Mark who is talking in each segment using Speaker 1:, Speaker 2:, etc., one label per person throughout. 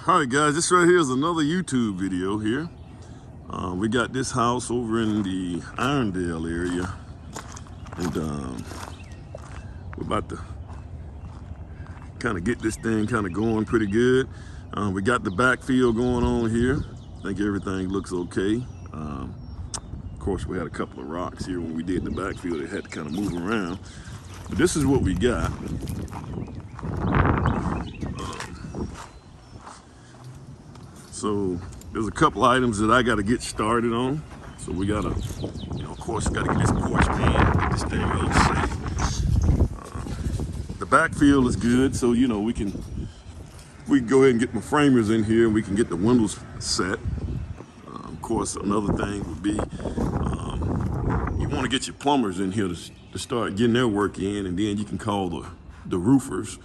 Speaker 1: All right, guys, this right here is another YouTube video here. We got this house over in the Irondale area, and we're about to kind of get this thing kind of going pretty good. We got the backfill going on here. I think everything looks okay. Of course, we had a couple of rocks here when we did the backfill. They had to kind of move around, but this is what we got. So there's a couple items that I got to get started on. So we gotta, of course, got to get this porch pan, get this thing real safe. The backfill is good, so we can go ahead and get my framers in here, and we can get the windows set. Of course, another thing would be you want to get your plumbers in here to start getting their work in, and then you can call the roofers.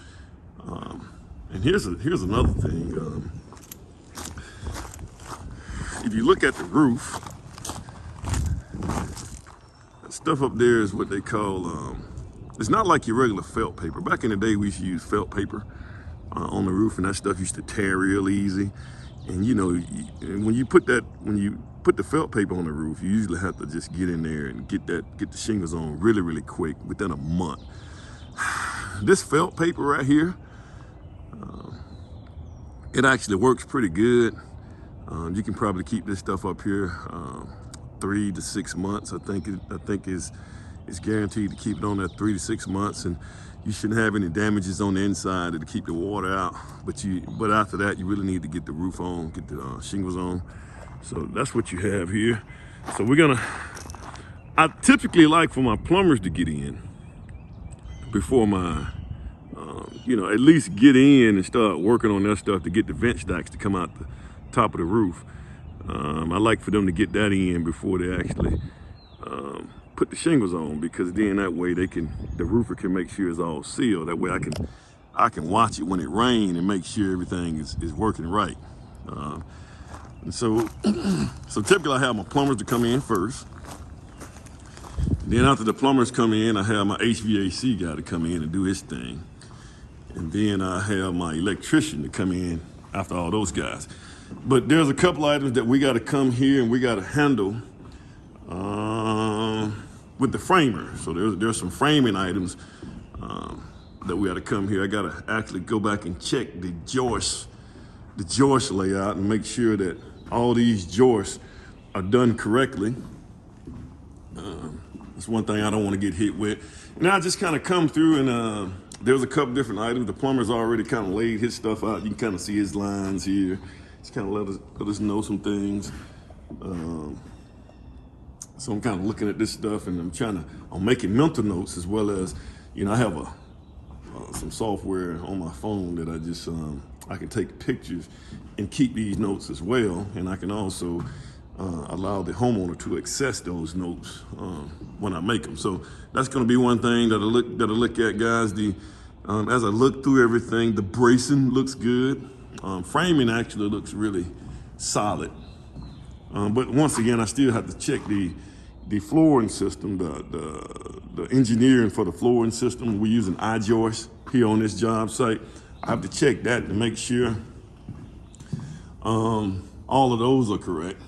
Speaker 1: And here's another thing. If you look at the roof, that stuff up there is what they call, it's not like your regular felt paper. Back in the day, we used to use felt paper on the roof, and that stuff used to tear real easy. And when you put the felt paper on the roof, you usually have to just get in there and get the shingles on really, really quick, within a month. This felt paper right here, it actually works pretty good. You can probably keep this stuff up here 3 to 6 months. I think is guaranteed to keep it on there 3 to 6 months, and you shouldn't have any damages on the inside to keep the water out. But after that, you really need to get the roof on, get the shingles on. So that's what you have here. So I typically like for my plumbers to get in before my at least get in and start working on their stuff to get the vent stacks to come out the top of the roof. I like for them to get that in before they actually put the shingles on, because then that way the roofer can make sure it's all sealed. That way I can watch it when it rains and make sure everything is working right. And so typically I have my plumbers to come in first. Then after the plumbers come in, I have my HVAC guy to come in and do his thing. And then I have my electrician to come in after all those guys. But there's a couple items that we got to come here and we got to handle with the framer. So there's some framing items that we got to come here. I got to actually go back and check the joist layout and make sure that all these joists are done correctly. That's one thing I don't want to get hit with. Now I just kind of come through, and there's a couple different items. The plumber's already kind of laid his stuff out. You can kind of see his lines here. Just kind of let us know some things. So I'm kind of looking at this stuff, and I'm making mental notes, as well as, I have some software on my phone that I can take pictures and keep these notes as well. And I can also allow the homeowner to access those notes when I make them. So that's going to be one thing that I look at, guys. As I look through everything, the bracing looks good. Framing actually looks really solid. But once again, I still have to check the flooring system, the engineering for the flooring system. We're using I-joist here on this job site. I have to check that to make sure all of those are correct.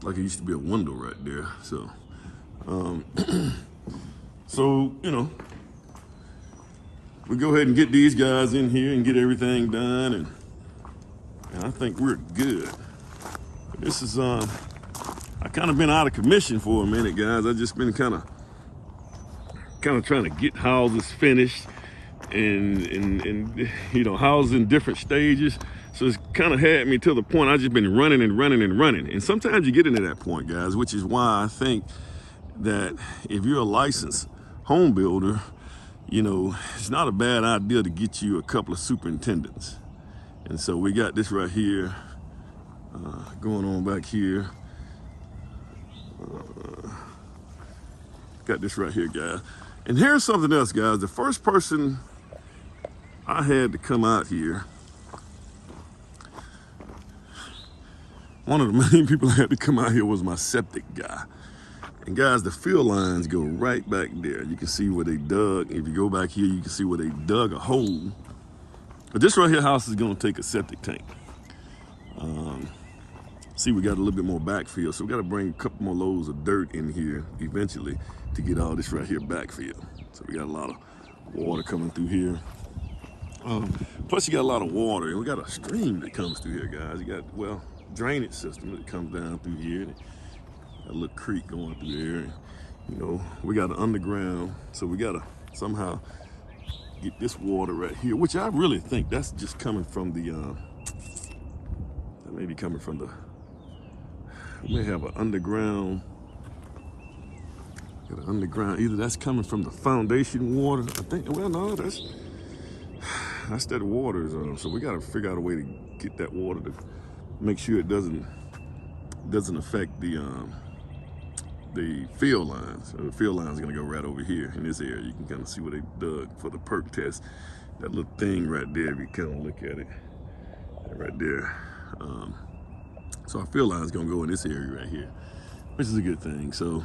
Speaker 1: Like it used to be a window right there. So, we go ahead and get these guys in here and get everything done, and I think we're good. This is, I kind of been out of commission for a minute, guys. I just been kind of trying to get houses finished and houses in different stages. So it's kind of had me to the point I just been running. And sometimes you get into that point, guys, which is why I think that if you're a licensed home builder, it's not a bad idea to get you a couple of superintendents. And so we got this right here, going on back here. Got this right here, guys. And here's something else, guys. The first person I had to come out here, one of the main people I had to come out here was my septic guy. And guys, the fill lines go right back there. You can see where they dug. If you go back here, you can see where they dug a hole. But this right here house is gonna take a septic tank. See, we got a little bit more backfill, so we got to bring a couple more loads of dirt in here eventually to get all this right here backfill. So we got a lot of water coming through here. Plus, you got a lot of water, and we got a stream that comes through here, guys. You got, well, drainage system that comes down through here. Got a little creek going through there. And, you know, we got an underground, so we got to somehow get this water right here, which I really think that's just coming from the, that may be coming from the, we may have an underground, got an underground, either that's coming from the foundation water, I think, well, no, that's that water. So we got to figure out a way to get that water to make sure it doesn't affect the field lines. So the field line is going to go right over here in this area. You can kind of see what they dug for the perk test. That little thing right there, if you kind of look at it, right there. So our field line is going to go in this area right here, which is a good thing. So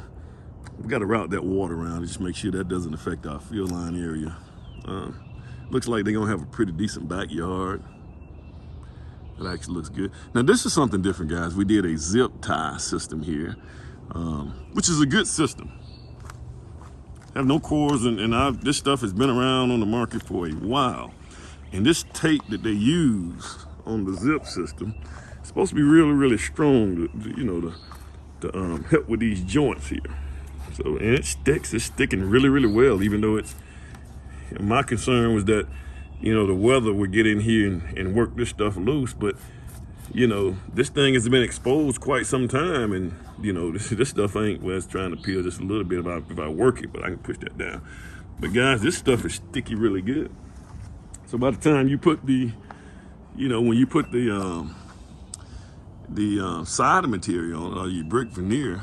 Speaker 1: we got to route that water around and just make sure that doesn't affect our field line area. Looks like they're gonna have a pretty decent backyard. It actually looks good. Now this is something different, guys. We did a zip tie system here, which is a good system. Have no cores, and this stuff has been around on the market for a while. And this tape that they use on the zip system is supposed to be really, really strong to help with these joints here. So, and it sticks, it's sticking really, really well, even though it's, my concern was that, you know, the weather would get in here and work this stuff loose, but, you know, this thing has been exposed quite some time, and, you know, this stuff ain't, well, it's trying to peel just a little bit if I work it, but I can push that down. But guys, this stuff is sticky really good. So by the time you put the, you know, when you put the siding material on, or your brick veneer,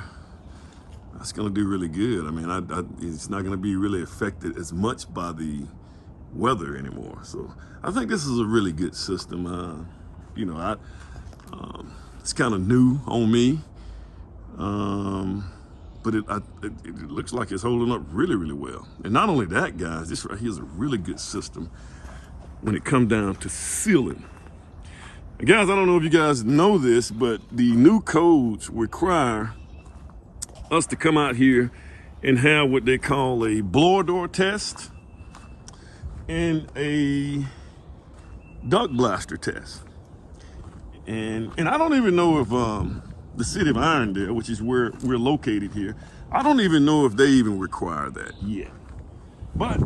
Speaker 1: that's gonna do really good. I mean, it's not gonna be really affected as much by the weather anymore. So I think this is a really good system. You know, it's kind of new on me, but it looks like it's holding up really, really well. And not only that, guys, this right here is a really good system when it comes down to sealing. And guys, I don't know if you guys know this, but the new codes require us to come out here and have what they call a blower door test and a duct blaster test. And I don't even know if the city of Irondale, which is where we're located here, I don't even know if they even require that yet. But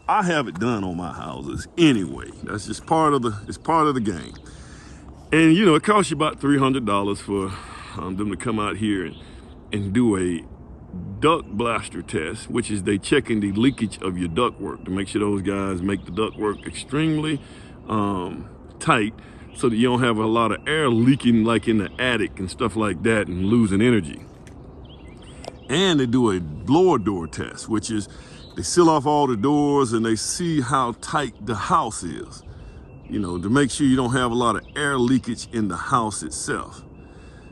Speaker 1: I have it done on my houses anyway. That's just part of the game. And you know, it costs you about $300 for them to come out here and do a duct blaster test, which is they checking the leakage of your ductwork to make sure those guys make the ductwork extremely tight, so that you don't have a lot of air leaking like in the attic and stuff like that and losing energy. And they do a blower door test, which is they seal off all the doors and they see how tight the house is, you know, to make sure you don't have a lot of air leakage in the house itself.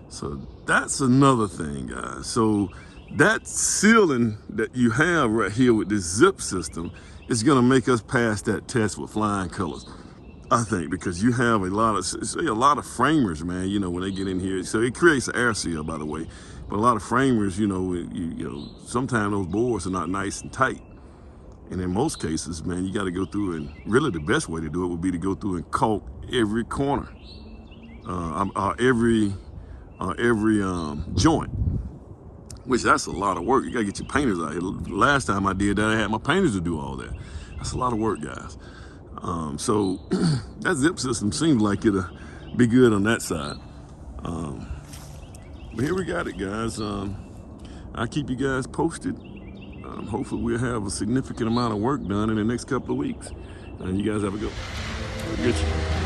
Speaker 1: So that's another thing, guys. So that sealing that you have right here with this zip system is gonna make us pass that test with flying colors, I think, because you have a lot of framers, man, you know, when they get in here. So it creates an air seal, by the way. But a lot of framers, you know, sometimes those boards are not nice and tight. And in most cases, man, you got to go through, and really the best way to do it would be to go through and caulk every corner, every joint, which that's a lot of work. You got to get your painters out here. Last time I did that, I had my painters to do all that. That's a lot of work, guys. So that zip system seems like it'll be good on that side. But here we got it, guys. I'll keep you guys posted. Hopefully we'll have a significant amount of work done in the next couple of weeks. And you guys have a good one.